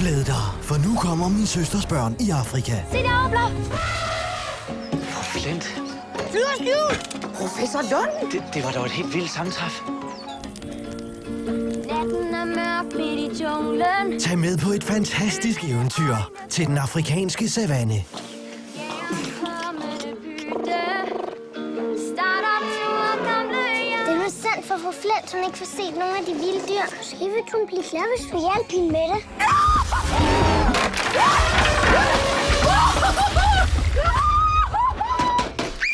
Glæd dig, for nu kommer min søsters børn i Afrika. Se derovre, Blå! Flint. Flyvers hjul! Professor Lund! Det var dog et helt vildt sammentræf. Natten er mørk midt i junglen. Tag med på et fantastisk eventyr til den afrikanske savanne. Det er sandt for Flint, hun ikke får set nogle af de vilde dyr. Måske vil hun blive glad, hvis du hjælper hende med det.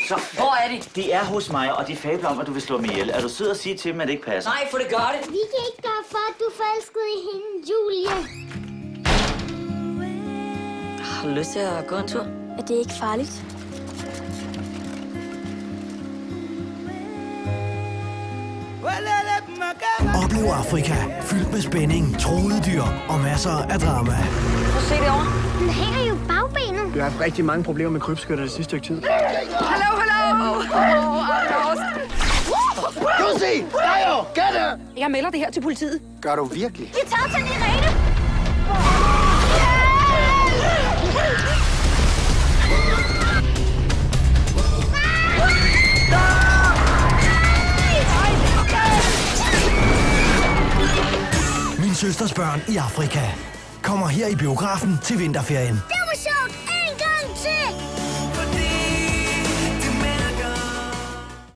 Så, hvor er de? De er hos mig, og de fabler om, at du vil slå mig ihjel. Er du sød at sige til dem, at det ikke passer? Nej, for det gør det. Vi kan ikke gøre for, at du er forelsket i hende, Julie. Har du lyst til at gå en tur? Er det ikke farligt? Oplev Afrika, fyldt med spænding, truede dyr og masser af drama. Prøv at se derovre. Den hænger jo bagbenet. Vi har haft rigtig mange problemer med krybskytter det sidste stykke tid. Hallo! Lucy! Steyer! Get it! Jeg melder det her til politiet. Gør du virkelig? Vi tager til Irene. Min søsters børn i Afrika kommer her i biografen til vinterferien. Det var sjovt. En gang til.